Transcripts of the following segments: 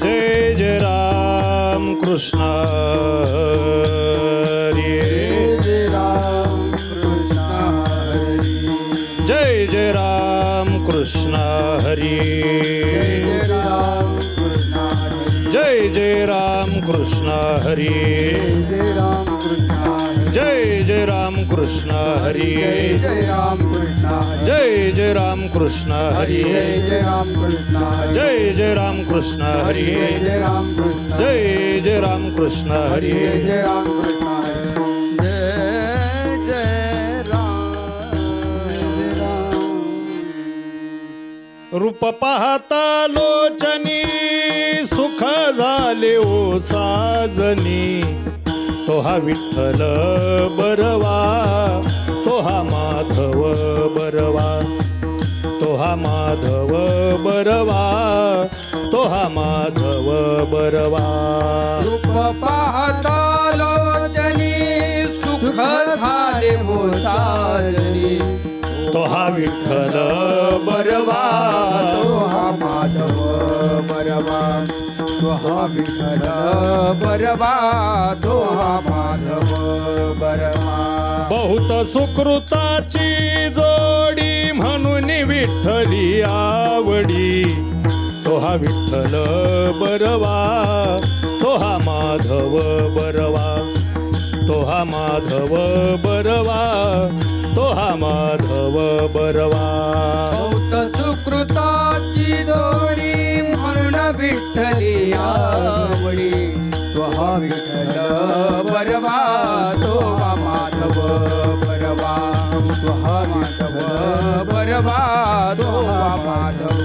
जय जय राम कृष्ण हरी, जय राम कृष्ण हरी, जय जय राम कृष्ण हरी, जय जय राम कृष्ण हरी, जय जय राम कृष्ण हरी, जय राम कृष्ण हरी, जय जय राम कृष्ण हरी, जय जय राम कृष्ण हरी, जय जय राम कृष्ण हरी, जय जय राम कृष्ण हरी, जय जय राम कृष्ण हरी, जय राम कृष्ण हरी, जय राम. रूप पाहता लोचनी सुख झाले ओ साजनी, तो हा विठ्ठल बरवा, तो हा माधव बरवा, तो हा माधव बरवा, तो हा माधव बरवा. रूप पाहता लोचनी सुख झाले हो साजनी, तो हा विठ्ठल बरवा, तो हा माधव बरवा, तो हा विठ्ठल बरवा, तो हा माधव बरवा. बहुत सुकृताची जोडी म्हणून विठ्ठली आवडी, तो हा विठ्ठल बरवा, तो हा माधव बरवा, तो हा माधव बरवा, तो हा माधव बरवा. बहुत सुकृताची जोडी म्हणून विठ्ठली आवडी, तो हा विठ्ठल बरवा, तो हा माधव बरवा, तो हा माधव बरवा, तो हा माधव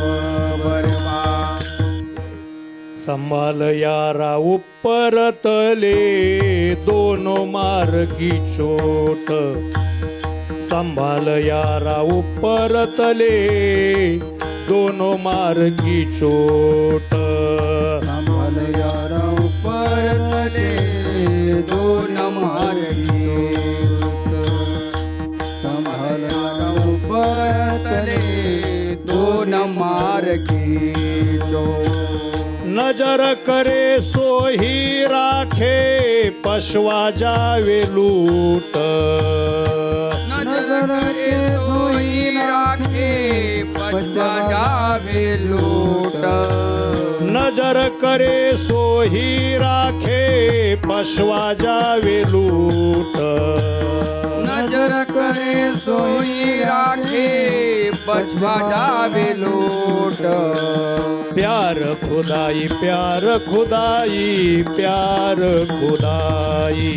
बरवा. संभाल यारा उपरतले दोन मार्गी चोट, संभाल यारा उपरतले दोन मार्गी चोट. संभाल यारा उपरतले दोन मार्गी चोट, संभाल यारा उपरतले दोन मार्गी चोट. नजर करे सोही राखे पशवा जावे लूट, नजर रे सोई राखे पछवा जावे लूट. नजर करे सोही राखे पशवा जावे लूट. नजर करे सोई राखे पछवा जावे लूट. प्यार खुदाई प्यार खुदाई प्यार खुदाई,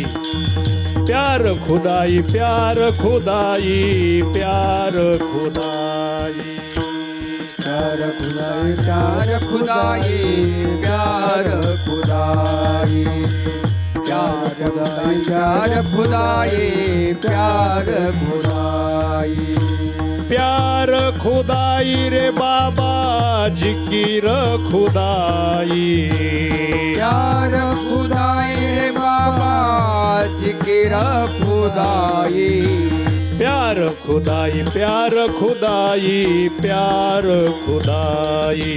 प्यार खुदाई प्यार खुदाई प्यार खुदाई. प्यार खुदाई प्यार खुदाई प्यार खुदाई, प्यार खुदाई प्यार खुदाई प्यार खुदाई. प्यार खुदाई रे बाबा जिकीर खुदाई, प्यार खुदाई रे बाबा जिकिर खुदाई. प्यार खुदाई प्यार खुदाई प्यार खुदाई,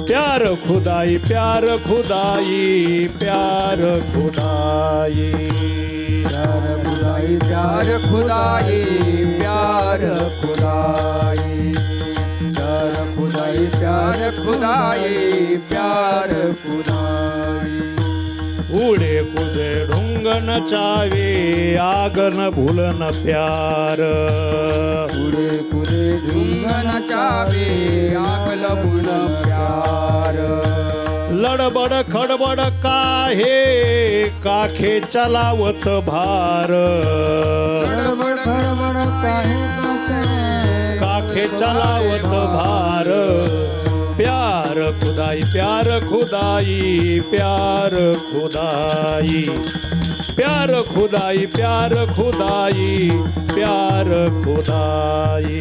प्यार खुदाई प्यार खुदाई प्यार खुदाई. प्यार खुदाई प्यार खुदाई प्यार खुदाई, प्यार खुदाई प्यार खुदाई प्यार खुदाई. उडे कुदे ढुंगन चावे आगन भूलन प्यार, पुरे पुरे झुंगन चावे आगल बुल प्यार. लडबड खडबड काहे काखे चलावत भार, गडबड गडबड काहे काखे चलावत भार. प्यार खुदाई प्यार खुदाई प्यार खुदाई, प्यार खुदाई प्यार खुदाई प्यार खुदाई.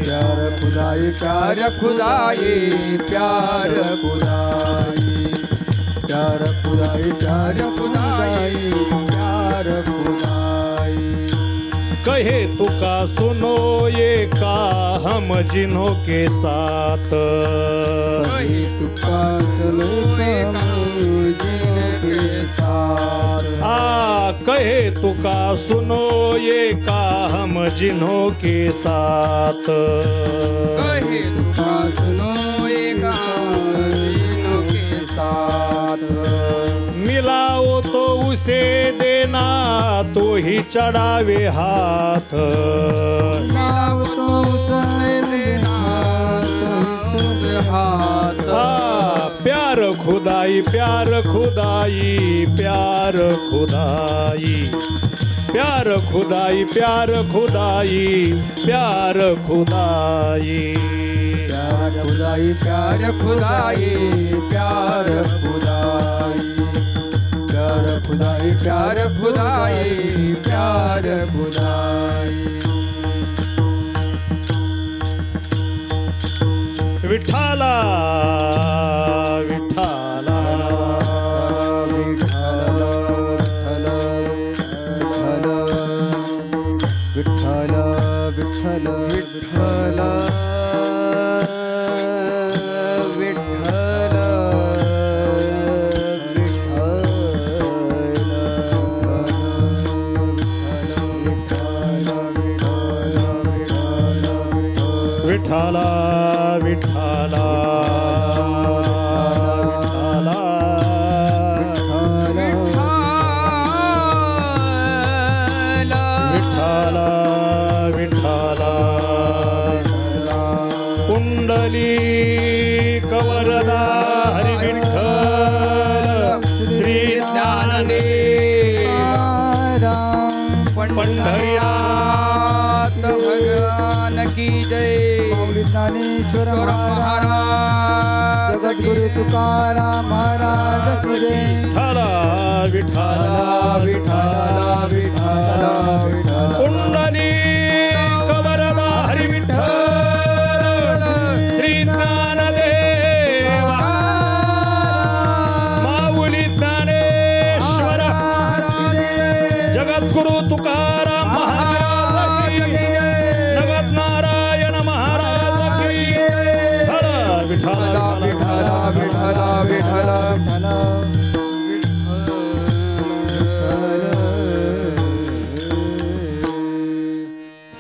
प्यार खुदाई प्यार खुदाई प्यार खुदाई, प्यार खुदाई प्यार खुदाई प्यार खुदाई. कहे तुका सुनो ये का हम जिन्हों के साथ कही तुका चलो जिनके साथ कहे तुका सुनो ये का हम जिन्हों के साथ कही तुका सुनो ये का जिनों के साथ मिलाओ तो उसे देना तो ही चढ़ावे हाथ लाव तो चले देना तुम हाथ प्यार खुदाई प्यार खुदाई प्यार खुदाई प्यार खुदाई प्यार खुदाई प्यार खुदाई प्यार खुदाई प्यार खुदाई प्यार खुदाई प्यार खुदाई प्यार खुदाई प्यार खुदाई विठाला विठाला विठ्ठल विठ्ठल विठ्ठल विठ्ठल विठाला विठाला विठाला विठाला कुंडली कवरदा हरी विठ्ठल श्री ज्ञानदेव पंढरीनाथ भगवान की जय ज्ञानेश्वर महाराज जगद्गुरु तुकाराम महाराज की जय विठाला विठाला विठ्ठल विठ्ठल कुंडली कवरदा हरी विठ्ठल श्री ज्ञानदेव माऊली ज्ञानेश्वर जगद्गुरु तुकाराम महाराज की जगत नारायण महाराज की विठाला विठ्ठल विठ्ठल विठ्ठल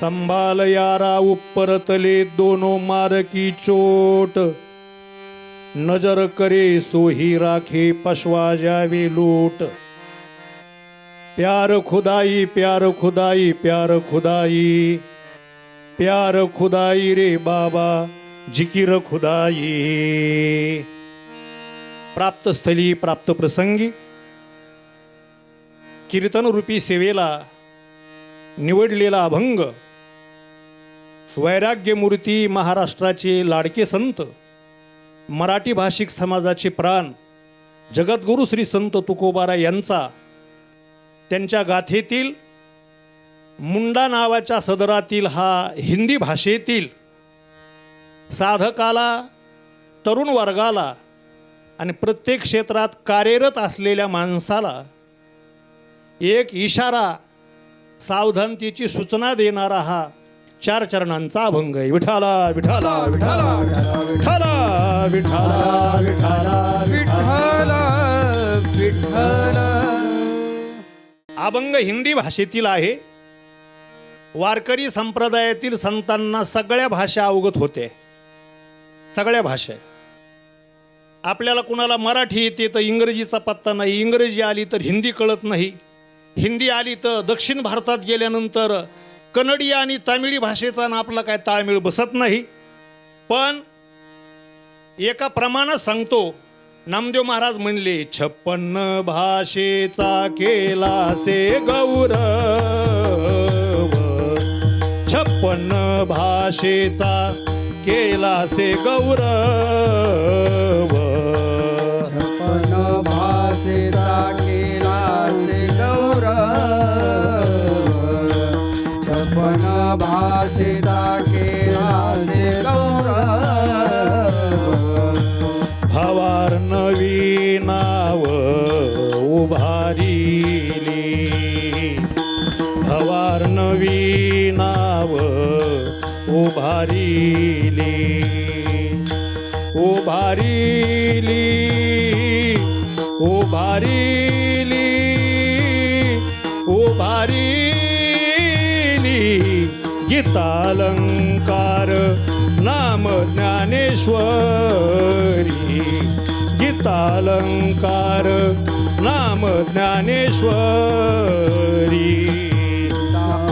संभाल यारा ऊपर तले दोनों मार की चोट नजर करे सोही राखे पशवा जावे लूट प्यार खुदाई प्यार खुदाई प्यार खुदाई प्यार खुदाई रे बाबा जिकिर खुदाई प्राप्त स्थली प्राप्त प्रसंगी कीर्तन रूपी सेवेला निवडलेला अभंग वैराग्य मूर्ती महाराष्ट्राचे लाडके संत मराठी भाषिक समाजाचे प्राण जगद्गुरु श्री संत तुकोबारा यांचा त्यांच्या गाथेतील मुंडा नावाच्या सदरातील हा हिंदी भाषेतील साधकाला तरुण वर्गाला आणि प्रत्येक क्षेत्रात कार्यरत असलेल्या माणसाला एक इशारा सावधानतेची सूचना देणारा हा 4 चरणांचा अभंग आहे. विठाला विठाला विठाला विठाला विठाला विठाला विठ्ठल विठ्ठल अभंग हिंदी भाषेतील आहे. वारकरी संप्रदायातील संतांना सगळ्या भाषा अवगत होते, सगळ्या भाषा. आपल्याला कुणाला मराठी येते तर इंग्रजीचा पत्ता नाही, इंग्रजी आली तर हिंदी कळत नाही, हिंदी आली तर दक्षिण भारतात गेल्यानंतर कन्नडी आणि तामिळी भाषेचा ना आपला काय ताळमेळ बसत नाही. पण एका प्रमाणात सांगतो, नामदेव महाराज म्हणले 56 भाषेचा केला से गौरव, 56 भाषेचा केला से गौरव, 56 भाषेचा केला से गौरव, 56 भाषेचा केला से गौरव, भवार नवी नाव उभारिली, भवार नवी उभारिली उभारिली उभारिली गीतालंकार नाम ज्ञानेश्वरी गीतालंकार नाम ज्ञानेश्वरी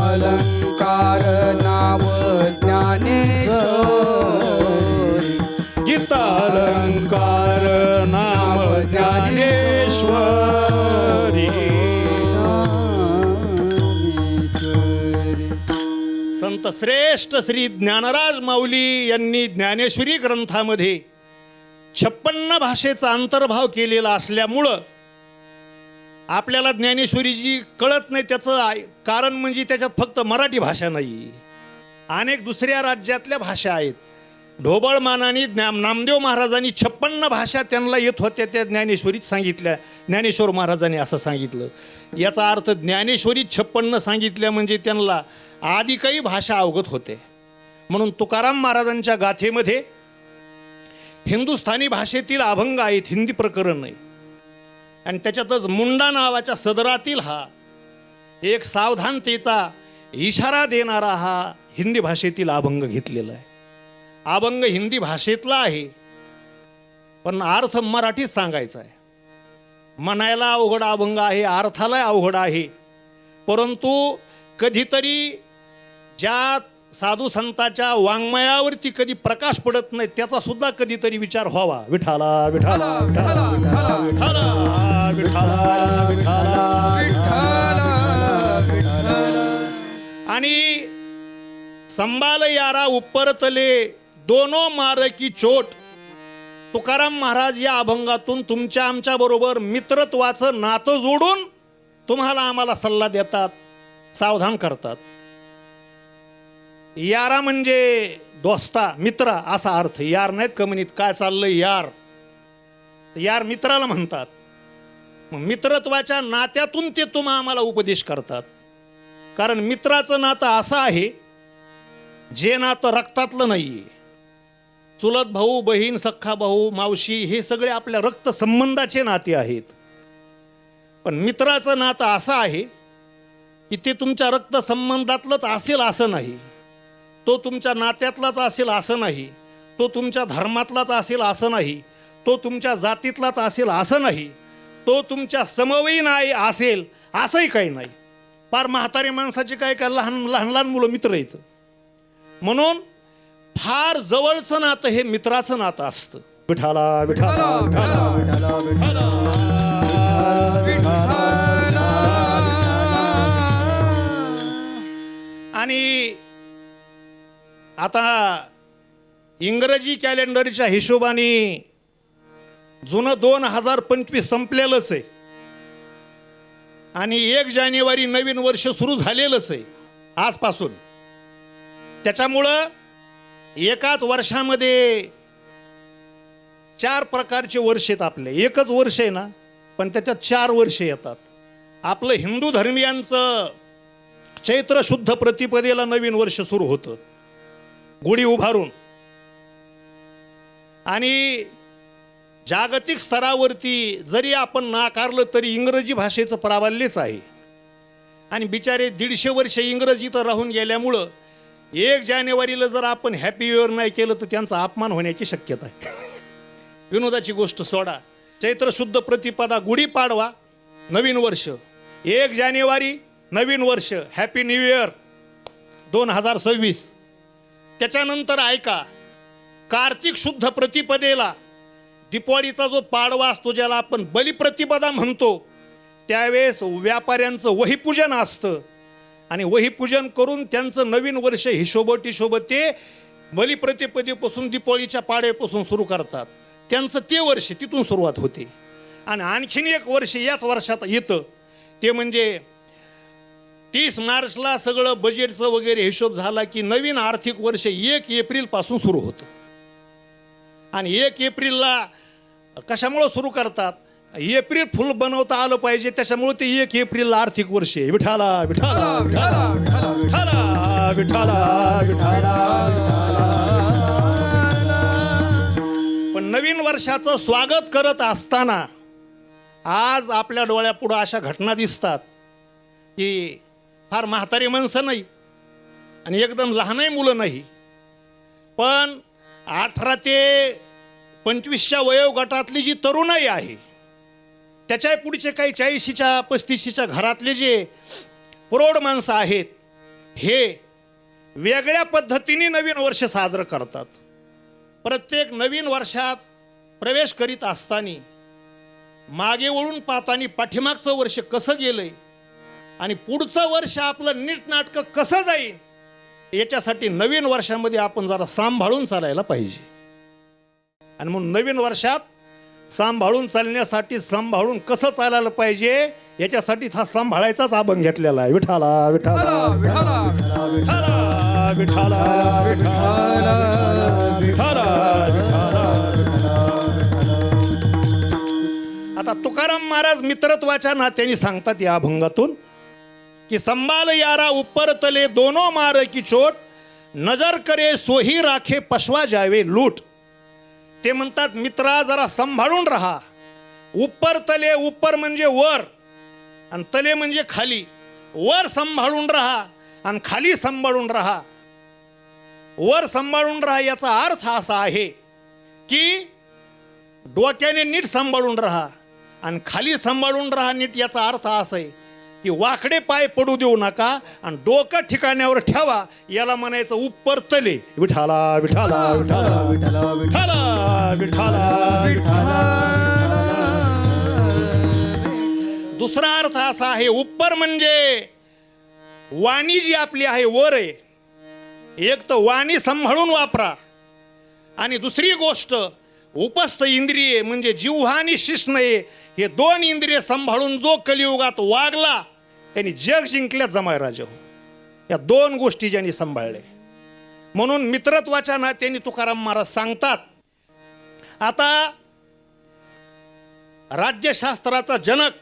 अलंकार नाव ज्ञानेश्वरी गीतालंकार नाम ज्ञानेश्वरी संत श्रेष्ठ श्री ज्ञानराज माऊली यांनी ज्ञानेश्वरी ग्रंथामध्ये 56 भाषेचा अंतर्भाव केलेला असल्यामुळं आपल्याला ज्ञानेश्वरीची कळत नाही. त्याचं कारण म्हणजे त्याच्यात फक्त मराठी भाषा नाही, अनेक दुसऱ्या राज्यातल्या भाषा आहेत. ढोबळमानाने नामदेव महाराजांनी 56 भाषा त्यांना येत होत्या, त्या ज्ञानेश्वरीत सांगितल्या. ज्ञानेश्वर महाराजांनी असं सांगितलं. याचा अर्थ ज्ञानेश्वरीत 56 सांगितल्या म्हणजे त्यांना आधी काही भाषा अवगत होते. म्हणून तुकाराम महाराजांच्या गाथेमध्ये हिंदुस्थानी भाषेतील अभंग आहेत, हिंदी प्रकरण नाही. आणि त्याच्यातच मुंडा नावाच्या सदरातील हा एक सावधानतेचा इशारा देणारा हा हिंदी भाषेतील अभंग घेतलेला आहे. अभंग हिंदी भाषेतला आहे, पण अर्थ मराठीत सांगायचा आहे. म्हणायला अवघड अभंग आहे, अर्थाला अवघड आहे. परंतु कधीतरी ज्या साधू संतांच्या वाङ्मयावरती कधी प्रकाश पडत नाही, त्याचा सुद्धा कधीतरी विचार व्हावा. विठाला विठाला विठाला विठाला विठाला विठाला विठाला. आणि संभाल यारा उपर तले दोनो मार की चोट. तुकाराम महाराज या अभंगातून तुमच्या आमच्या बरोबर मित्रत्वाचं नातं जोडून तुम्हाला आम्हाला सल्ला देतात, सावधान करतात. यारा म्हणजे दोस्ता, मित्र असा अर्थ. यार नाहीत का म्हणत काय चाललंय यार, यार मित्राला म्हणतात. मग मित्रत्वाच्या नात्यातून ते तुम्हा आम्हाला उपदेश करतात. कारण मित्राचं नातं असं आहे जे नातं रक्तातलं नाही. चुलत भाऊ, बहीण, सख्खा भाऊ, मावशी हे सगळे आपल्या रक्त संबंधाचे नाते आहेत. पण मित्राचं नातं असं आहे की ते तुमच्या रक्त संबंधातलंच असेल असं नाही, तो तुमच्या नात्यातलाच असेल असं नाही, तो तुमच्या धर्मातलाच असेल असं नाही, तो तुमच्या जातीतलाच असेल असं नाही, तो तुमच्या समवयीन आहे असेल असंही काही नाही. फार म्हातारी माणसाचे काय काय लहान लहान मुलं मित्र येतं. म्हणून फार जवळचं नातं हे मित्राचं नातं असतं. विठाला विठाला विठाला विठाला विठाला. आणि आता इंग्रजी कॅलेंडरच्या हिशोबाने जुनं 2025 संपलेलंच आहे आणि 1 जानेवारी नवीन वर्ष सुरू झालेलंच आहे आजपासून. त्याच्यामुळं एकाच वर्षामध्ये 4 प्रकारचे वर्ष आहेत आपले. एकच वर्ष आहे ना, पण त्याच्यात 4 वर्ष येतात. आपलं हिंदू धर्मियांचं चैत्र शुद्ध प्रतिपदेला नवीन वर्ष सुरू होतं, गुढी उभारून. आणि जागतिक स्तरावरती जरी आपण नाकारलं तरी इंग्रजी भाषेचं प्राबल्यच आहे. आणि बिचारे 150 वर्ष इंग्रजीत राहून गेल्यामुळं 1 जानेवारीला जर आपण हॅपी न्यू इयर नाही केलं तर त्यांचा अपमान होण्याची शक्यता आहे. विनोदाची गोष्ट सोडा. चैत्र शुद्ध प्रतिपदा, गुढीपाडवा, नवीन वर्ष, 1 जानेवारी नवीन वर्ष, हॅपी न्यू इयर 2026. त्याच्यानंतर ऐका, कार्तिक शुद्ध प्रतिपदेला दिवाळीचा जो पाडवा असतो ज्याला आपण बलिप्रतिपदा म्हणतो, त्यावेळेस व्यापाऱ्यांचं वहीपूजन असतं. आणि वहीपूजन करून त्यांचं नवीन वर्ष हिशोबत ते बलिप्रतिपदेपासून दिवाळीच्या पाडव्यापासून सुरू करतात. त्यांचं ते वर्ष तिथून सुरुवात होते. आणि आणखीन एक वर्ष याच वर्षात येतं, ते म्हणजे 30 मार्चला सगळं बजेटचं वगैरे हिशोब झाला की नवीन आर्थिक वर्ष 1 एप्रिलपासून सुरू होतं. आणि 1 एप्रिलला कशामुळं सुरू करतात, एप्रिल फुल बनवता आलं पाहिजे, त्याच्यामुळे ते 1 एप्रिलला आर्थिक वर्ष आहे. विठाला विठाला विठाला विठाला विठाला विठाला. पण नवीन वर्षाचं स्वागत करत असताना आज आपल्या डोळ्यापुढं अशा घटना दिसतात की फार म्हातारी माणसं नाही आणि एकदम लहानही मुलं नाही, पण 18 ते 25च्या वयोगटातली जी तरुणाई आहे, त्याच्या पुढचे काही 40च्या 35च्या घरातले जे प्रौढ माणसं आहेत, हे वेगळ्या पद्धतीने नवीन वर्ष साजरं करतात. प्रत्येक नवीन वर्षात प्रवेश करीत असताना मागे वळून पाहताना पाठीमागचं वर्ष कसं गेलंय आणि पुढचं वर्ष आपलं नीटनाटकं कसं जाईल याच्यासाठी नवीन वर्षामध्ये आपण जरा सांभाळून चालायला पाहिजे. आणि म्हणून नवीन वर्षात सांभाळून चालण्यासाठी सांभाळून कसं चालायला पाहिजे याच्यासाठी हा सांभाळायचाच अभंग घेतलेला आहे. विठाला विठाला विठाला विठाला विठाला विठाला विठाला. आता तुकाराम महाराज मित्रत्वाच्या नात्याने सांगतात या अभंगातून की संभाल यारा ऊपर तले दोनों मार की चोट, नजर करे सोही राखे पशवा जावे लूट. ते म्हणतात मित्रा जरा सांभाळून राहा. ऊपर तले, ऊपर म्हणजे वर आणि तले म्हणजे खाली. वर सांभाळून राहा आणि खाली सांभाळून राहा. वर सांभाळून राहा याचा अर्थ असा आहे की डोक्याने नीट सांभाळून राहा आणि खाली सांभाळून राहा नीट याचा अर्थ असा आहे की वाकडे पाय पडू देऊ नका आणि डोकं ठिकाण्यावर ठेवा. याला म्हणायचं ऊपर तले. विठाला विठाला विठाला विठाला विठाला विठाला विठाला. दुसरा अर्थ असा आहे, ऊपर म्हणजे वाणी जी आपली आहे वर आहे. एक तर वाणी सांभाळून वापरा आणि दुसरी गोष्ट उपस्थ इंद्रिये म्हणजे जिव्हा आणि शिष्णये हे दोन इंद्रिय सांभाळून जो कलियुगात वागला त्यांनी जग जिंकल्या जमाय राजा हो. या दोन गोष्टी ज्यांनी सांभाळले. म्हणून मित्रत्वाच्या नात्याने तुकाराम महाराज सांगतात. आता राज्यशास्त्राचा जनक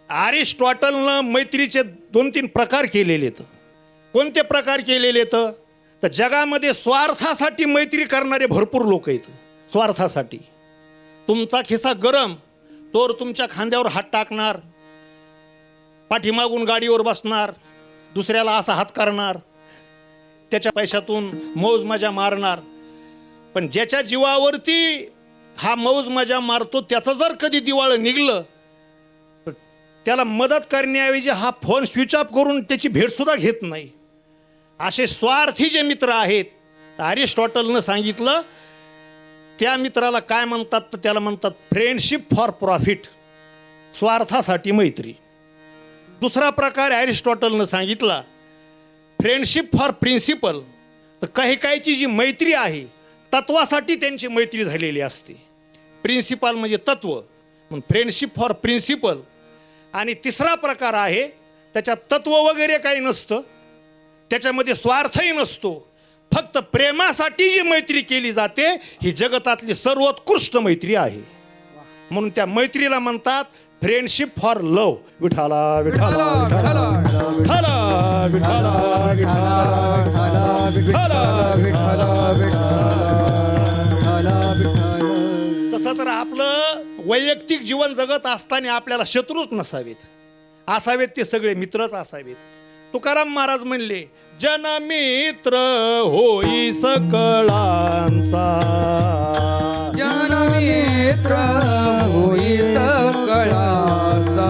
अरिस्टॉटलनं मैत्रीचे 2-3 प्रकार केलेले आहेत. कोणते प्रकार केलेले आहेत तर जगामध्ये स्वार्थासाठी मैत्री करणारे भरपूर लोक आहेत. स्वार्थासाठी तुमचा खिसा गरम तोवर तुमच्या खांद्यावर हात टाकणार, पाठीमागून गाडीवर बसणार, दुसऱ्याला असा हात करणार, त्याच्या पैशातून मौज मजा मारणार. पण ज्याच्या जीवावरती हा मौज मजा मारतो त्याचं जर कधी दिवाळं निघलं तर त्याला मदत करण्याऐवजी हा फोन स्विच ऑफ करून त्याची भेटसुद्धा घेत नाही. असे स्वार्थी जे मित्र आहेत, अरिस्टॉटलनं सांगितलं त्या मित्राला काय म्हणतात तर त्याला म्हणतात फ्रेंडशिप फॉर प्रॉफिट, स्वार्थासाठी मैत्री. दुसरा प्रकार अरिस्टॉटलनं सांगितला फ्रेंडशिप फॉर प्रिन्सिपल. तर काही काहीची जी मैत्री आहे तत्वासाठी त्यांची मैत्री झालेली असते. प्रिन्सिपल म्हणजे तत्व, म्हणून फ्रेंडशिप फॉर प्रिन्सिपल. आणि तिसरा प्रकार आहे त्याच्यात तत्व वगैरे काही नसतं, त्याच्यामध्ये स्वार्थही नसतो, फक्त प्रेमासाठी जी मैत्री केली जाते ही जगतातली सर्वोत्कृष्ट मैत्री आहे. म्हणून त्या मैत्रीला म्हणतात फ्रेंडशिप फॉर लव. विठाला विठाला विठाला विठाला विठाला विठाला विठाला. तसं तर आपलं वैयक्तिक जीवन जगत असताना आपल्याला शत्रूच नसावेत, असावेत ते सगळे मित्रच असावेत. तुकाराम महाराज म्हणले जनमित्र होई सकळांचा, जनमित्र होई सकळांचा,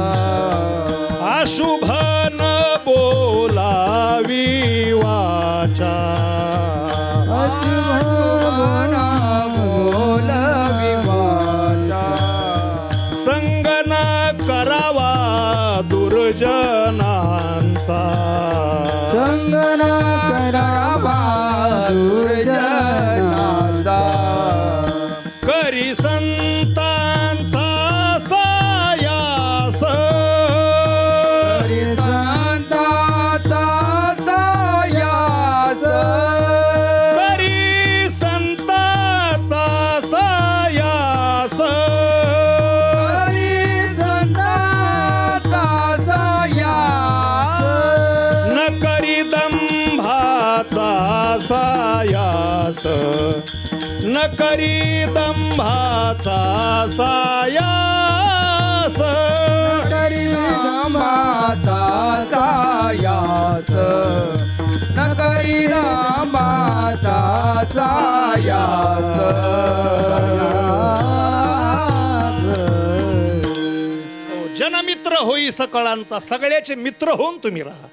अशुभ न बोलावी वाचा, अशुभ न बोलावी वाचा, संग न करावा दुर्जनांचा, संगन करावा दुर्जनाचा, करी संतांचा सायास, करी संतांचा सायास, करी संतांचा सायास, करी संतांचा सायास, न करी दंभाचा सायास, न करी दंभाचा सायास, करी रामाचा सायास, न करी रामाचा सायास. जनमित्र होई सकळांचा, सगळ्याचे मित्र होऊन तुम्ही राहा.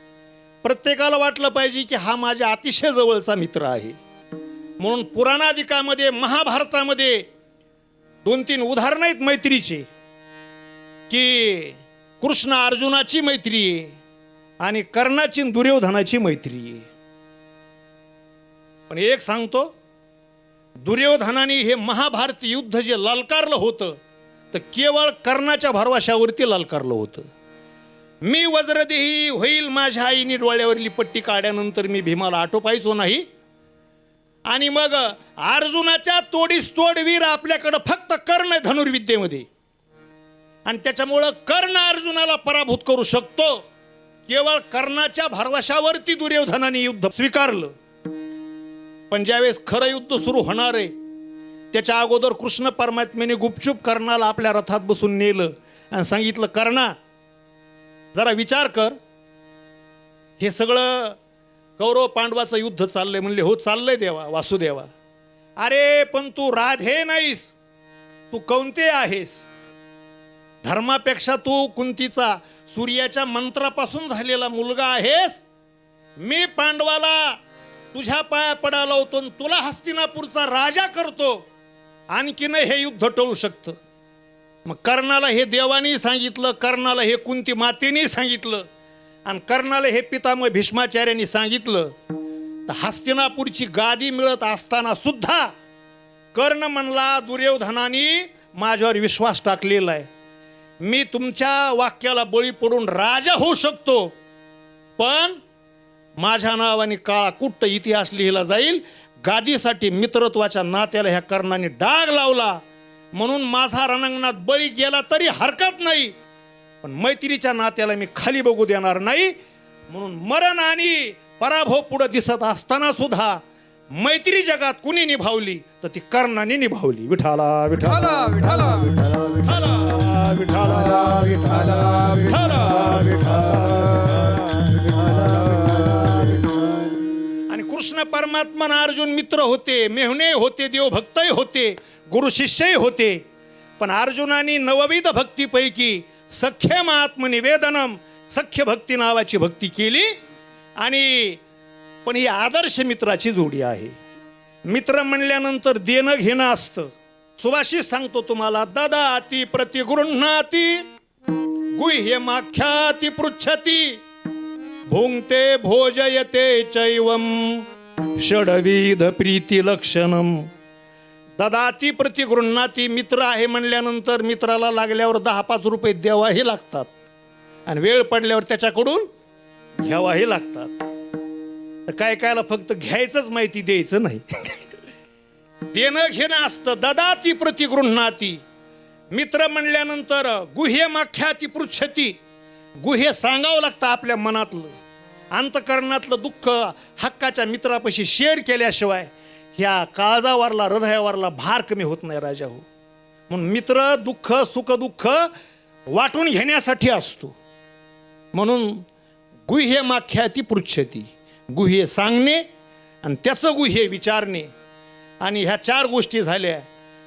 प्रत्येकाला वाटलं पाहिजे की हा माझ्या अतिशय जवळचा मित्र आहे. म्हणून पुराणादिकामध्ये, महाभारतामध्ये 2-3 उदाहरणं आहेत मैत्रीचे, की कृष्ण अर्जुनाची मैत्री आहे आणि कर्णाची आणि दुर्योधनाची मैत्री आहे. पण एक सांगतो, दुर्योधनाने हे महाभारत युद्ध जे ललकारलं होतं तर केवळ कर्णाच्या भरवशावरती ललकारलं होतं. मी वज्रदेही होईल माझ्या आईने डोळ्यावरली पट्टी काढल्यानंतर मी भीमाला आटोपायचो नाही. आणि मग अर्जुनाच्या तोडीस तोडवीर आपल्याकडं फक्त कर्ण आहे धनुर्विद्येमध्ये, आणि त्याच्यामुळं कर्ण अर्जुनाला पराभूत करू शकतो. केवळ कर्णाच्या भरवशावरती दुर्योधनाने युद्ध स्वीकारलं. पण ज्यावेळेस खरं युद्ध सुरू होणार आहे त्याच्या अगोदर कृष्ण परमात्म्याने गुपचूप कर्णाला आपल्या रथात बसून नेलं आणि सांगितलं, कर्णा जरा विचार कर, हे सगळं कौरव पांडवाचं युद्ध चाललंय. म्हणले हो चाललंय देवा वासुदेवा. अरे पण तू राधे नाहीस, तू कौंते आहेस. धर्मापेक्षा तू कुंतीचा सूर्याच्या मंत्रापासून झालेला मुलगा आहेस. मी पांडवाला तुझ्या पाया पडा लावतो, तुला हस्तिनापूरचा राजा करतो, आणखीन हे युद्ध टळू शकतं. मग कर्णाला हे देवानी सांगितलं, कर्णाला हे कुंती मातेने सांगितलं, आणि कर्णाला हे पितामह भीष्माचार्यांनी सांगितलं. तर हस्तिनापूरची गादी मिळत असताना सुद्धा कर्ण म्हणला, दुर्योधनाने माझ्यावर विश्वास टाकलेला आहे, मी तुमच्या वाक्याला बळी पडून राजा होऊ शकतो, पण माझ्या नावाने काळा कुट्ट इतिहास लिहिला जाईल. गादीसाठी मित्रत्वाच्या नात्याला ह्या कर्णाने डाग लावला, म्हणून माझा रणांगणात बळी गेला तरी हरकत नाही, पण मैत्रीच्या नात्याला मी खाली बघू देणार नाही. म्हणून मरण आणि पराभव पुढे दिसत असताना सुद्धा मैत्री जगात कुणी निभावली तर ती कर्णाने निभावली. विठाला विठाला विठाला विठाला विठाला विठाला विठाला विठाला विठाला. आणि कृष्ण परमात्मा आणि अर्जुन मित्र होते, मेहुणे होते, देवभक्तही होते, गुरु शिष्यही होते. पण अर्जुनाने नवविध भक्तीपैकी सख्यम आत्मनिवेदनम, सख्य भक्ती नावाची भक्ती केली. आणि पण ही आदर्श मित्राची जोडी आहे. मित्र म्हणल्यानंतर देणं घेणं असतं. सुभाषित सांगतो तुम्हाला, ददाती प्रतिगृह्णाती गुह्यमाख्याती पृच्छती भुंक्ते भोजयते चैवम षडविध प्रीती लक्षणम. ददाती प्रतिगृह्णाती, मित्र आहे म्हणल्यानंतर मित्राला लागल्यावर 10-5 रुपये द्यावाही लागतात आणि वेळ पडल्यावर त्याच्याकडून घ्यावाही लागतात. तर काय कायला फक्त घ्यायचंच माहिती, द्यायचं नाही. देणं घेणं असतं. ददाती प्रतिगृह्णाती, मित्र म्हणल्यानंतर गुह्यमाख्याती पृच्छती, गुह्य सांगावं लागतं आपल्या मनातलं, अंतकरणातलं दुःख हक्काच्या मित्रापाशी शेअर केल्याशिवाय ह्या काळजावरला हृदयावरला भार कमी होत नाही राजा हो. म्हणून मित्र दुःख सुख दुःख वाटून घेण्यासाठी असतो. म्हणून गुह्यमाख्याती पृच्छती, गुह्य सांगणे आणि त्याचं गुह्य विचारणे. आणि ह्या 4 गोष्टी झाल्या.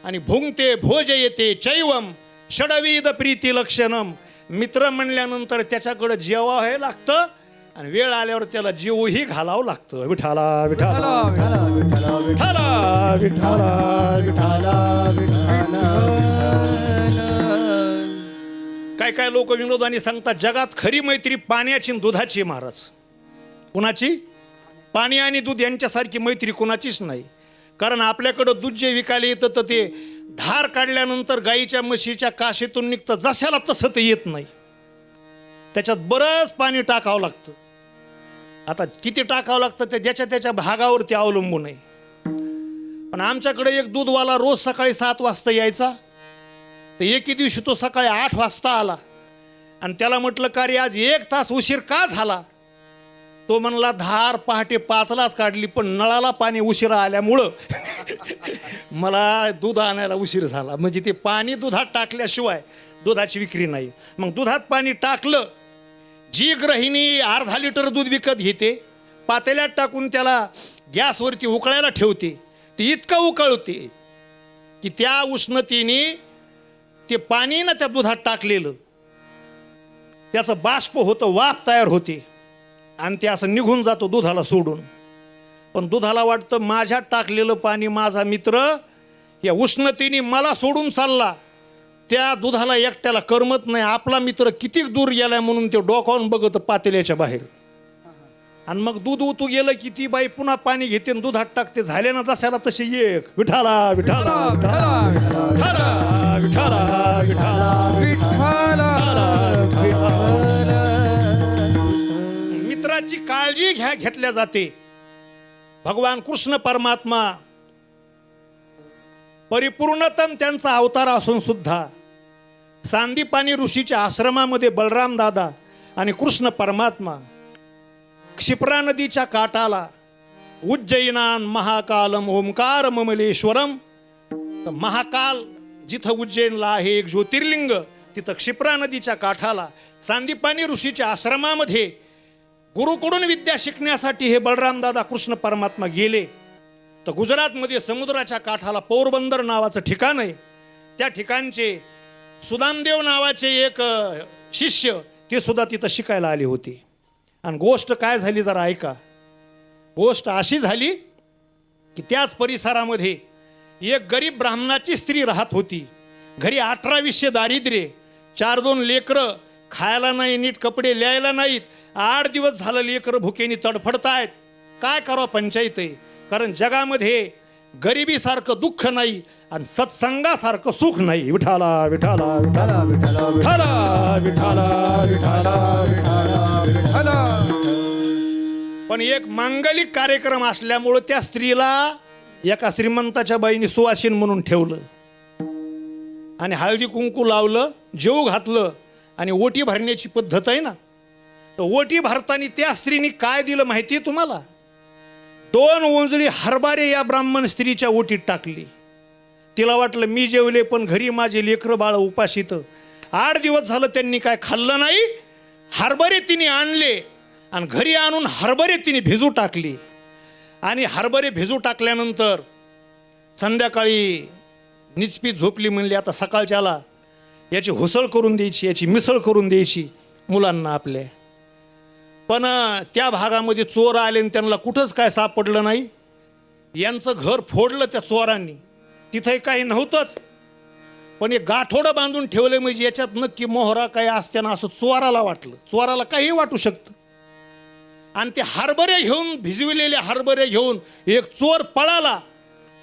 आणि भुंक्ते भोजयते चैवम षडविध प्रीती लक्षणम. मित्र म्हणल्यानंतर त्याच्याकडे जेवावं लागतं आणि वेळ आल्यावर त्याला जेवही घालावं लागतं. विठाला विठाला विठाला विठाला विठाला विठाला विठाला. काय काय लोक विनोदाने सांगतात, जगात खरी मैत्री पाण्याची आणि दुधाची. महाराज कुणाची? पाणी आणि दूध यांच्यासारखी मैत्री कुणाचीच नाही. कारण आपल्याकडं दूध जे विकायला येतं तर ते धार काढल्यानंतर गाईच्या म्हशीच्या काशीतून निघतं, जशाला तसं ते येत नाही. त्याच्यात बरंच पाणी टाकावं लागतं. आता किती टाकावं लागतं ते ज्याच्या त्याच्या भागावरती अवलंबून आहे. पण आमच्याकडे एक दूधवाला रोज सकाळी 7 वाजता यायचा. तर एके दिवशी तो सकाळी 8 वाजता आला आणि त्याला म्हटलं का रे आज 1 तास उशीर का झाला? तो म्हणला धार पहाटे 5लाच काढली, पण नळाला पाणी उशिरा आल्यामुळं मला दूध आणायला उशीर झाला. म्हणजे ते पाणी दुधात टाकल्याशिवाय दुधाची विक्री नाही. मग दुधात पाणी टाकलं. जी गृहिणी अर्धा लिटर दूध विकत घेते, पातेल्यात टाकून त्याला गॅसवरती उकळायला ठेवते, ते इतकं उकळते की त्या उष्णतेने ते पाणी ना त्या दुधात टाकलेलं त्याचं बाष्प होतं, वाफ तयार होते आणि ते असं निघून जातो दुधाला सोडून. पण दुधाला वाटतं माझ्यात टाकलेलं पाणी माझा मित्र या उष्णतेने मला सोडून चालला. त्या दुधाला एकट्याला करमत नाही, आपला मित्र किती दूर गेलाय म्हणून ते डोकावून बघत पातेल्याच्या बाहेर. आणि मग दूध उतू गेलं की ती बाई पुन्हा पाणी घेते आणि दुधात टाकते. झाले ना तशाला तशी एक विठाला विठाला विठाला विठाला विठाला. मित्राची काळजी घेतल्या जाते. भगवान कृष्ण परमात्मा परिपूर्णतम त्यांचा अवतार असून सुद्धा सांदीपानी ऋषीच्या आश्रमामध्ये बलराम दादा आणि कृष्ण परमात्मा क्षिप्रा नदीच्या काठाला उज्जैनान महाकालम ओंकार ममलेश्वरम. महाकाल जिथं उज्जैनला आहे एक ज्योतिर्लिंग, तिथं क्षिप्रा नदीच्या काठाला सांदीपानी ऋषीच्या आश्रमामध्ये गुरुकडून विद्या शिकण्यासाठी हे बलराम दादा कृष्ण परमात्मा गेले. तर गुजरातमध्ये समुद्राच्या काठाला पोरबंदर नावाचं ठिकाण आहे. त्या ठिकाणचे सुदामदेव नावाचे एक शिष्य ते सुद्धा तिथं शिकायला आले होते. आणि गोष्ट काय झाली जरा ऐका. गोष्ट अशी झाली की त्याच परिसरामध्ये एक गरीब ब्राह्मणाची स्त्री राहत होती. घरी 18-20 दारिद्र्य, 4-2 लेकरं, खायला नाही, नीट कपडे लिहायला नाहीत. 8 दिवस झालं लेकरं भुकेनी तडफडतायत. काय करावं पंचायत आहे. कारण जगामध्ये गरिबीसारखं दुःख नाही आणि सत्संगासारखं सुख नाही. विठाला विठाला विठाला विठाला विठाला विठाला विठाला विठाला. पण एक मांगलिक कार्यक्रम असल्यामुळं त्या स्त्रीला एका श्रीमंताच्या बाईने सुवासीन म्हणून ठेवलं आणि हळदी कुंकू लावलं, जेवू घातलं आणि ओटी भरण्याची पद्धत आहे ना. तर ओटी भरताना त्या स्त्रीने काय दिलं माहिती आहे तुम्हाला? 2 ओंजळी हरभरे या ब्राह्मण स्त्रीच्या ओटीत टाकली. तिला वाटलं मी जेवले पण घरी माझे लेकरं बाळ उपाशीत. 8 दिवस झालं त्यांनी काय खाल्लं नाही. हरभरे तिने आणले आणि घरी आणून हरभरे तिने भिजू टाकली. आणि हरभरे भिजू टाकल्यानंतर संध्याकाळी निचपीत झोपली. म्हणली आता सकाळच्याला याची हुसळ करून द्यायची, याची मिसळ करून द्यायची मुलांना आपल्या. पण त्या भागामध्ये चोर आले आणि त्यांना कुठंच काय सापडलं नाही. यांचं घर फोडलं त्या चोरांनी. तिथंही काही नव्हतंच, पण एक गाठोडं बांधून ठेवलं म्हणजे याच्यात नक्की मोहरा काही असते ना असं चोराला वाटलं. चोराला काही वाटू शकतं. आणि ते हरभरे घेऊन, भिजविलेले हरभरे घेऊन एक चोर पळाला.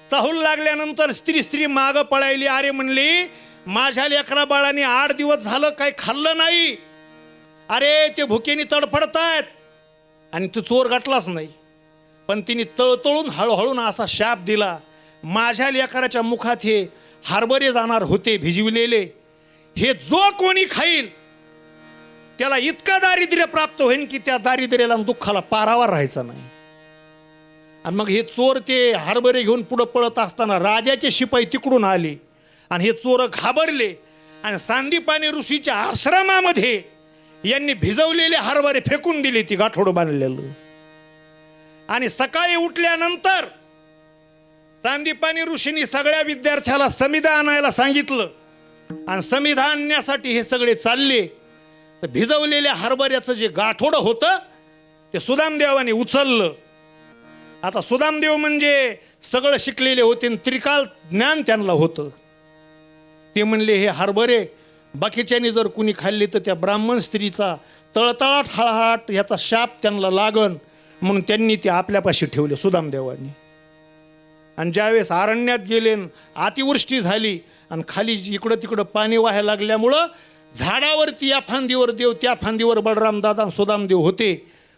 चाहूल लागल्यानंतर स्त्री मागं पळायली. अरे म्हणली माझ्या लेकरा बाळाने 8 दिवस झालं काही खाल्लं नाही. अरे ते भुकेने तडफडतायत. आणि तो चोर गाठलाच नाही. पण तिने तळतळून हळूहळू असा शाप दिला, माझ्या लेकराच्या मुखात हे हरभरे जाणार होते भिजविलेले. हे जो कोणी खाईल त्याला इतका दारिद्र्य प्राप्त होईल की त्या दारिद्र्याला दुःखाला पारावर राहायचा नाही. आणि मग हे चोर ते हरभरे घेऊन पुढं पळत असताना राजाचे शिपाई तिकडून आले आणि हे चोर घाबरले आणि सांदीपानी ऋषीच्या आश्रमामध्ये यांनी भिजवलेले हरभरे फेकून दिले, ती गाठोडं बांधलेलं. आणि सकाळी उठल्यानंतर सांदीपानी ऋषींनी सगळ्या विद्यार्थ्याला समिधा आणायला सांगितलं आणि समिधा आणण्यासाठी हे सगळे चालले. तर भिजवलेल्या हरभऱ्याचं जे गाठोडं होतं ते सुदामदेवाने उचललं. आता सुदामदेव म्हणजे सगळं शिकलेले होते आणि त्रिकाल ज्ञान त्यांना होतं. ते म्हणले हे हरभरे बाकीच्यानी जर कुणी खाल्ली तर त्या ब्राह्मण स्त्रीचा तळतळाट हळहळाट याचा शाप त्यांना लागन, म्हणून त्यांनी ते आपल्यापाशी ठेवले सुदामदेवांनी. आणि ज्यावेळेस अरण्यात गेले, अतिवृष्टी झाली आणि खाली इकडं तिकडं पाणी व्हायला लागल्यामुळं झाडावरती या फांदीवर देव, त्या फांदीवर बलराम दादा सुदामदेव होते.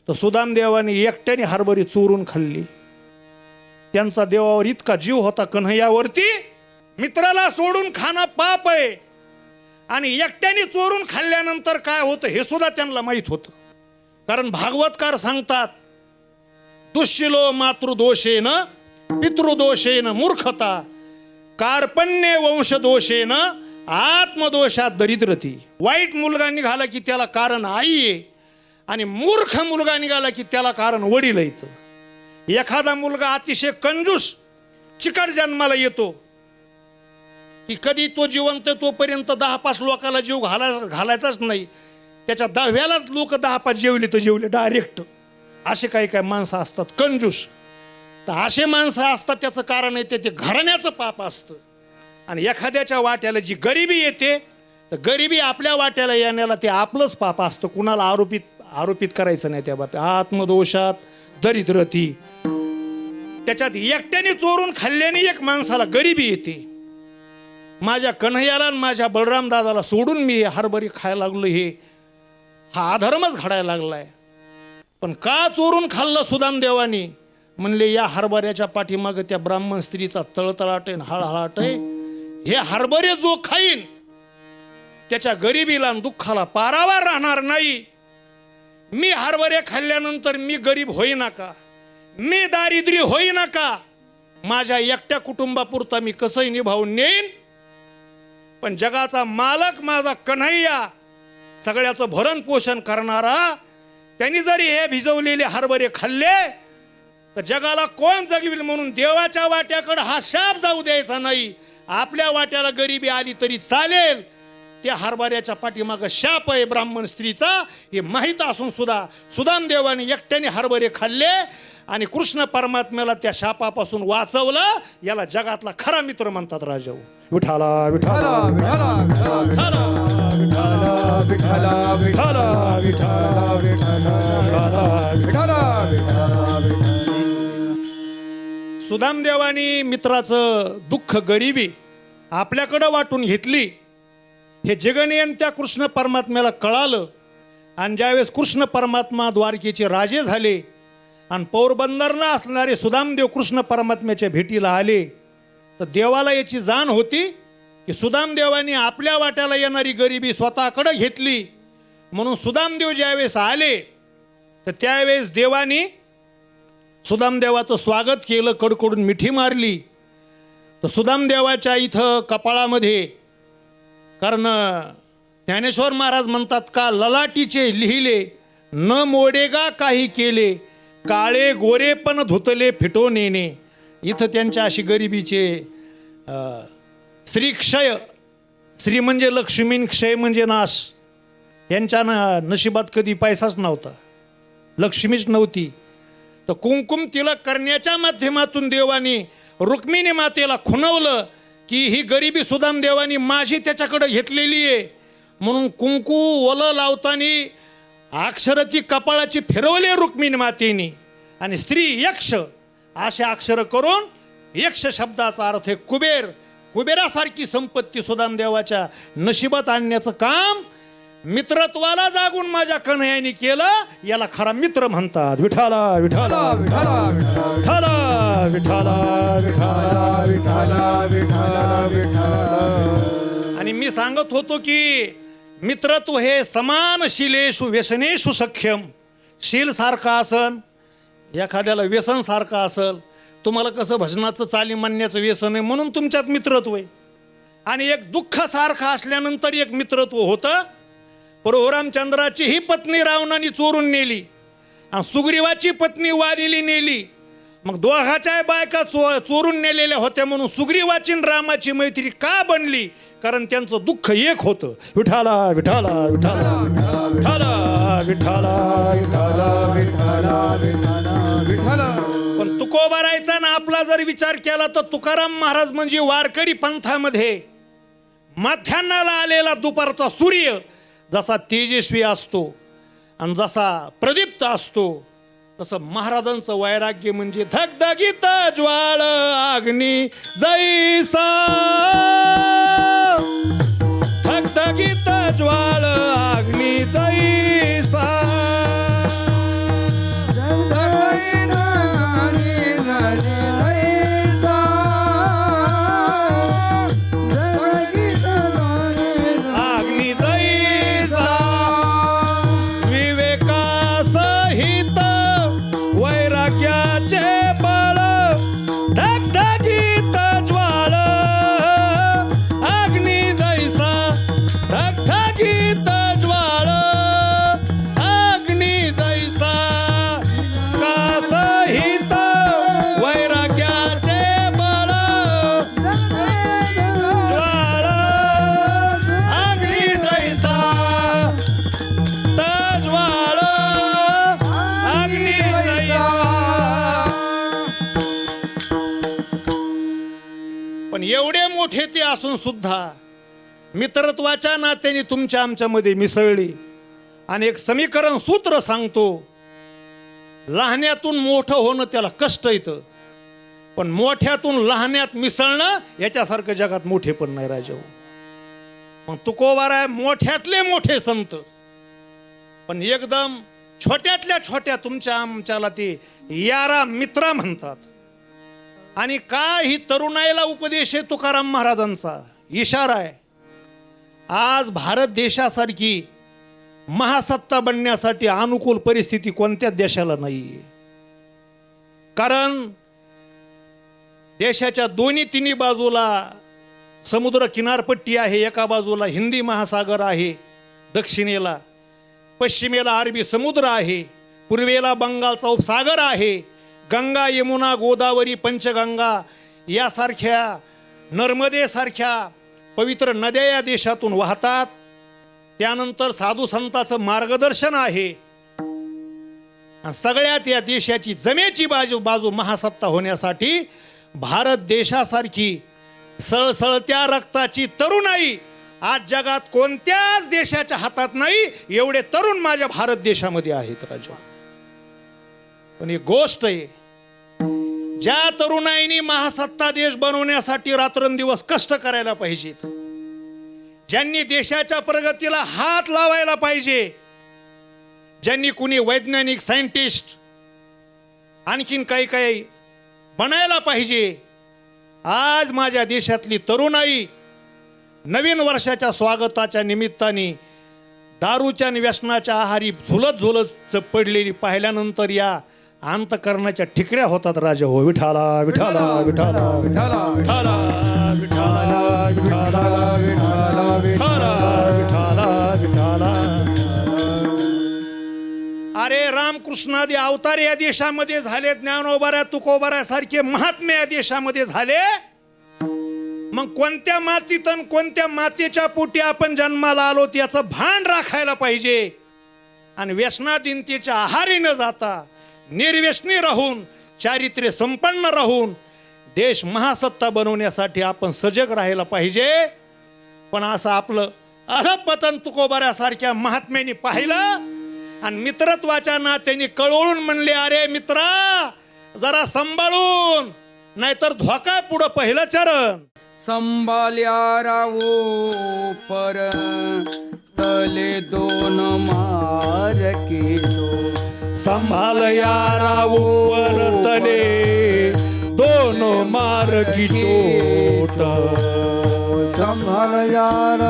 तर सुदामदेवाने एकट्याने हरभरी चोरून खाल्ली. त्यांचा देवावर इतका जीव होता कन्हैयावरती, मित्राला सोडून खाणं पाप आहे. आणि एकट्याने चोरून खाल्ल्यानंतर काय होतं हे सुद्धा त्यांना माहीत होतं. कारण भागवतकार सांगतात, दुःशिलो मातृदोषेन पितृदोषेन मूर्खता कार्पण्य वंशदोषेन आत्मदोषात दरिद्रती. वाईट मुलगा निघाला की त्याला कारण आई आहे, आणि मूर्ख मुलगा निघाला की त्याला कारण वडील आहेत. एखादा मुलगा अतिशय कंजूस चिकट जन्माला येतो की कधी तो जिवंत तोपर्यंत 10-5 लोकांना जीव घालायचाच नाही, त्याच्या 10व्यालाच लोक 10-5 जेवले तर जेवले डायरेक्ट. असे काही काही माणसं असतात कंजूस. तर असे माणसं असतात त्याचं कारण आहे ते घराण्याचं पाप असतं. आणि एखाद्याच्या वाट्याला जी गरिबी येते तर गरिबी आपल्या वाट्याला येण्याला ते आपलंच पाप असतं. कुणाला आरोपित करायचं नाही त्या बाबतीत. आत्मदोषात दरिद्रती. त्याच्यात एकट्याने चोरून खाल्ल्याने एक माणसाला गरिबी येते. माझ्या कन्हैयाला आणि माझ्या बलराम दादाला सोडून मी हरभरी खायला लागलो, हा अधर्मच घडायला लागलाय. पण का चोरून खाल्लं सुदामदेवानी? म्हणले या हरभऱ्याच्या पाठीमागं त्या ब्राह्मण स्त्रीचा तळतळाट आहे, हळहळाट आहे. हे हरभरे जो खाईन त्याच्या गरिबीला आणि दुःखाला पारावार राहणार नाही. मी हरभरे खाल्ल्यानंतर मी गरीब होईना का, मी दारिद्र्य होईना का, माझ्या एकट्या कुटुंबापुरता मी कसंही निभावून नेईन. पण जगाचा मालक माझा कन्हैया, सगळ्याचं भरण पोषण करणारा, त्यांनी जरी हे भिजवलेले हरभरे खाल्ले तर जगाला कोण जगविल म्हणून देवाच्या वाट्याकडे हा शाप जाऊ द्यायचा नाही. आपल्या वाट्याला गरिबी आली तरी चालेल, त्या हरभऱ्याच्या पाठीमागं शाप आहे ब्राह्मण स्त्रीचा हे माहीत असून सुद्धा सुदामदेवाने एकट्याने हरभरे खाल्ले आणि कृष्ण परमात्म्याला त्या शापापासून वाचवलं. याला जगातला खरा मित्र म्हणतात. राजा विठाला विठाला विठाला विठाला विठाला विठाला विठाला विठाला विठाला. सुदामदेवानी मित्राचं दुःख गरिबी आपल्याकडं वाटून घेतली. हे जगनियन त्या कृष्ण परमात्म्याला कळालं. आणि ज्यावेळेस कृष्ण परमात्मा द्वारकेचे राजे झाले आणि पोरबंदरला असणारे सुदामदेव कृष्ण परमात्म्याच्या भेटीला आले, तर देवाला याची जाण होती की सुदामदेवानी आपल्या वाट्याला येणारी गरिबी स्वतःकडे घेतली. म्हणून सुदामदेव ज्यावेळेस आले तर त्यावेळेस देवानी सुदामदेवाचं स्वागत केलं, कडकडून मिठी मारली. तर सुदामदेवाच्या इथं कपाळामध्ये, कारण ज्ञानेश्वर महाराज म्हणतात का ललाटीचे लिहिले न मोडेगा काही केले, काळे गोरे पण धुतले फिटो नेणे. इथं त्यांच्या अशी गरिबीचे श्री क्षय, श्री म्हणजे लक्ष्मी, क्षय म्हणजे नाश. यांच्या नशिबात कधी पैसाच नव्हता, लक्ष्मीच नव्हती. तर कुंकुम तिलक करण्याच्या माध्यमातून देवानी रुक्मिणी मातेला खुणवलं की ही गरिबी सुदामदेवानी माझी त्याच्याकडे घेतलेली आहे. म्हणून कुंकू ओलं लावताना अक्षर ती कपाळाची फिरवले रुक्मिणी मातेनी, आणि स्त्री यक्ष असे अक्षर करून यक्ष शब्दाचा अर्थ आहे कुबेर. कुबेरासारखी संपत्ती सुदामदेवाच्या नशिबात आणण्याचं काम मित्रत्वाला जागून माझ्या कन्हैयाने केलं. याला खरा मित्र म्हणतात. विठाला विठाला विठाला विठाला विठाला विठाला विठाला विठाला विठाला. आणि मी सांगत होतो की मित्रत्व हे समानशिलेषु व्यसनेषु सख्यम. शील सारखा असन, एखाद्याला व्यसन सारखं असल. तुम्हाला कसं भजनाचं चाली म्हणण्याचं व्यसन आहे म्हणून तुमच्यात मित्रत्व आहे. आणि एक दुःख सारखं असल्यानंतर एक मित्रत्व होतं. परशुरामचंद्राची ही पत्नी रावणाने चोरून नेली आणि सुग्रीवाची पत्नी वालीली नेली. मग दोघाच्या बायका चोरून नेलेल्या होत्या म्हणून सुग्रीवाची आणि रामाची मैत्री का बनली? कारण त्यांचं दुःख एक होतं. विठाला विठाला विठाला विठाला विठाला विठाला. पण तुकोबा राहायचा ना आपला जर विचार केला तर तुकाराम महाराज म्हणजे वारकरी पंथामध्ये माथ्यान्नाला आलेला दुपारचा सूर्य जसा तेजस्वी असतो आणि जसा प्रदीप्त असतो, तसं महाराजांचं वैराग्य म्हणजे धगधगीत ज्वाळ अग्नी जैसा. धगधगीत ज्वाळ अग्नी जैसा. अग्नी जैसा विवेकासहित वैराग्याचे बळ धगधगीत ज्वाळ असून सुद्धा मित्रत्वाच्या नात्याने तुमच्या आमच्यामध्ये मिसळली. आणि एक समीकरण सूत्र सांगतो, लहान्यातून मोठं होणं त्याला कष्ट येतं, पण मोठ्यातून लहान्यात मिसळणं याच्यासारखं जगात मोठे पण नाही राजा. मग तुकोबाराय मोठ्यातले मोठे संत, पण एकदम छोट्यातल्या छोट्या तुमच्या आमच्याला ते यारा मित्र म्हणतात. आणि काय ही तरुणाईला उपदेश आहे तुकाराम महाराजांचा, इशारा आहे. आज भारत देशासारखी महासत्ता बनण्यासाठी अनुकूल परिस्थिती कोणत्याच देशाला नाही. कारण देशाच्या दोन्ही तिन्ही बाजूला समुद्र किनारपट्टी आहे, एका बाजूला हिंदी महासागर आहे, दक्षिणेला पश्चिमेला अरबी समुद्र आहे, पूर्वेला बंगालचा उपसागर आहे. गंगा, यमुना, गोदावरी, पंचगंगा यासारख्या, नर्मदेसारख्या पवित्र नद्या या देशातून वाहतात. त्यानंतर साधू संतांचं मार्गदर्शन आहे. सगळ्यात या देशाची जमेची बाजू महासत्ता होण्यासाठी भारत देशासारखी सळसळत्या रक्ताची तरुणाई आज जगात कोणत्याच देशाच्या हातात नाही. एवढे तरुण माझ्या भारत देशामध्ये आहेत राजा. पण एक गोष्ट आहे, ज्या तरुणाईनी महासत्ता देश बनवण्यासाठी रात्रंदिवस कष्ट करायला पाहिजेत, ज्यांनी देशाच्या प्रगतीला हात लावायला पाहिजे, ज्यांनी कुणी वैज्ञानिक सायंटिस्ट आणखीन काही काही बनायला पाहिजे, आज माझ्या देशातली तरुणाई नवीन वर्षाच्या स्वागताच्या निमित्ताने दारूच्या आणि व्यसनाच्या आहारी झुलत झुलत पडलेली पाहिल्यानंतर या अंतकरणाच्या ठिकऱ्या होतात राजा. हो विठाला विठाला विठाला विठाला विठाला विठाला विठाला विठाला विठाला. अरे रामकृष्णादी अवतार या देशामध्ये झाले, ज्ञानोबाऱ्या तुकोबाऱ्या सारखे महात्मे या देशामध्ये झाले. मग कोणत्या मातीत आणि कोणत्या मातेच्या पोटी आपण जन्माला आलो याचं भान राखायला पाहिजे. आणि व्यसनाधीनतेच्या आहारी न जाता निर्व्यसनी राहून, चारित्र्य संपन्न राहून देश महासत्ता बनवण्यासाठी आपण सजग राहायला पाहिजे. पण असं आपलं अधपतन तुकोबाऱ्यासारख्या महात्म्यांनी पाहिलं आणि मित्रत्वाच्या नात्याने कळवळून म्हणले, अरे मित्रा जरा सांभाळून, नाहीतर धोका पुढं पहिलं चरण. संभाल्या रावो पर तले दोन मार केलो. संभाल यारा ऊपर तले दोन मार की चोट. संभाल यार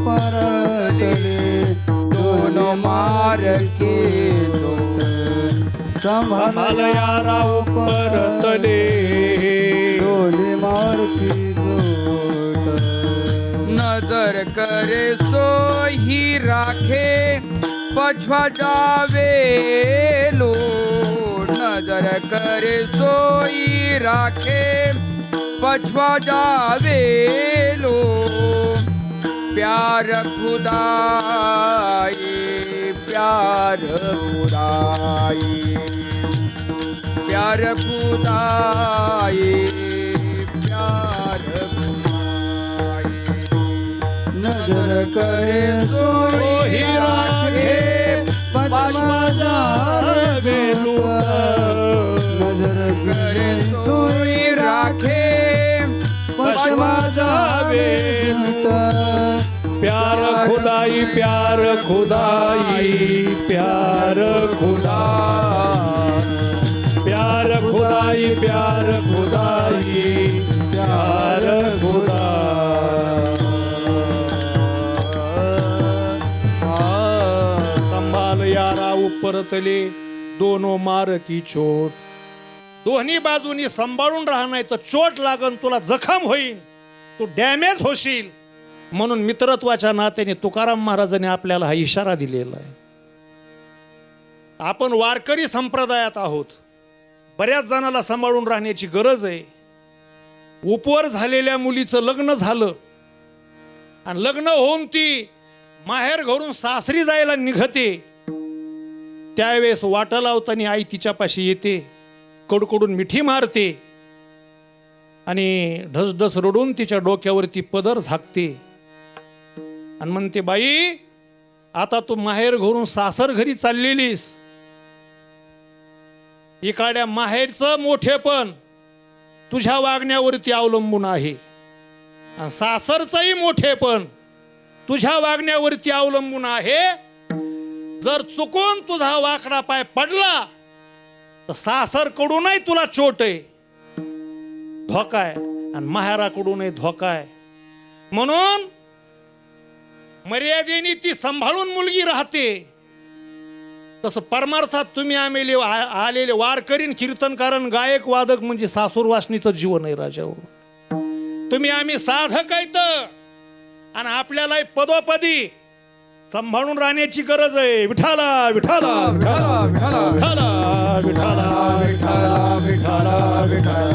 परतले दोन मार केलो. संभाल यारा ऊपर तले दोन मार की चोट. नजर करे सो ही राखे पछवा जावे लो. नजर करे सोई राखे पछवा जावे लो. प्यार खुदाई प्यार खुदाई प्यार खुदाई प्यार खुदाई. नजर करे सोई राखे पछवा जावे लो. नजर करे सोई राखे पछवा जावे लो. प्यार खुदाई प्यार खुदाई प्यार खुदा. प्यार खुदाई प्यार खुदाई प्यार खुदा. संभाल यारा ऊपर तले दोनों मार की चोट. दोन्ही बाजूनी सांभाळून राहा, नाही तर चोट लागन, तुला जखम होईल, तू डॅमेज होशील. म्हणून मित्रत्वाच्या नात्याने तुकाराम महाराजांनी आपल्याला हा इशारा दिलेला आहे. आपण वारकरी संप्रदायात आहोत, बऱ्याच जणाला सांभाळून राहण्याची गरज आहे. उपवर झालेल्या मुलीचं लग्न झालं आणि लग्न होऊन ती माहेर घरून सासरी जायला निघते, त्यावेळेस वाटा लावताना आई तिच्यापाशी येते, कडकडून मिठी मारते. आणि ढसढस रडून तिच्या डोक्यावरती पदर झाकते आणि म्हणते, बाई आता तू माहेर घरून सासर घरी चाललेलीस. इकाड्या माहेरचं मोठेपण तुझ्या वागण्यावरती अवलंबून आहे आणि सासरचंही मोठेपण तुझ्या वागण्यावरती अवलंबून आहे. जर चुकून तुझा वाकडा पाय पडला तर सासरकडूनही तुला चोट आहे, धोका आहे, आणि माहेराकडूनही धोका आहे. म्हणून मर्यादेने ती सांभाळून मुलगी राहते. तसं परमार्थात तुम्ही आलेले वारकरी, कीर्तनकारण, गायक, वादक म्हणजे सासूर वासनीचं जीवन आहे राजा. तुम्ही आम्ही साधक आहेत आणि आपल्याला पदोपदी सांभाळून राहण्याची गरज आहे. विठाला विठाला विठाला विठाला विठाला विठाला विठाला विठाला विठाला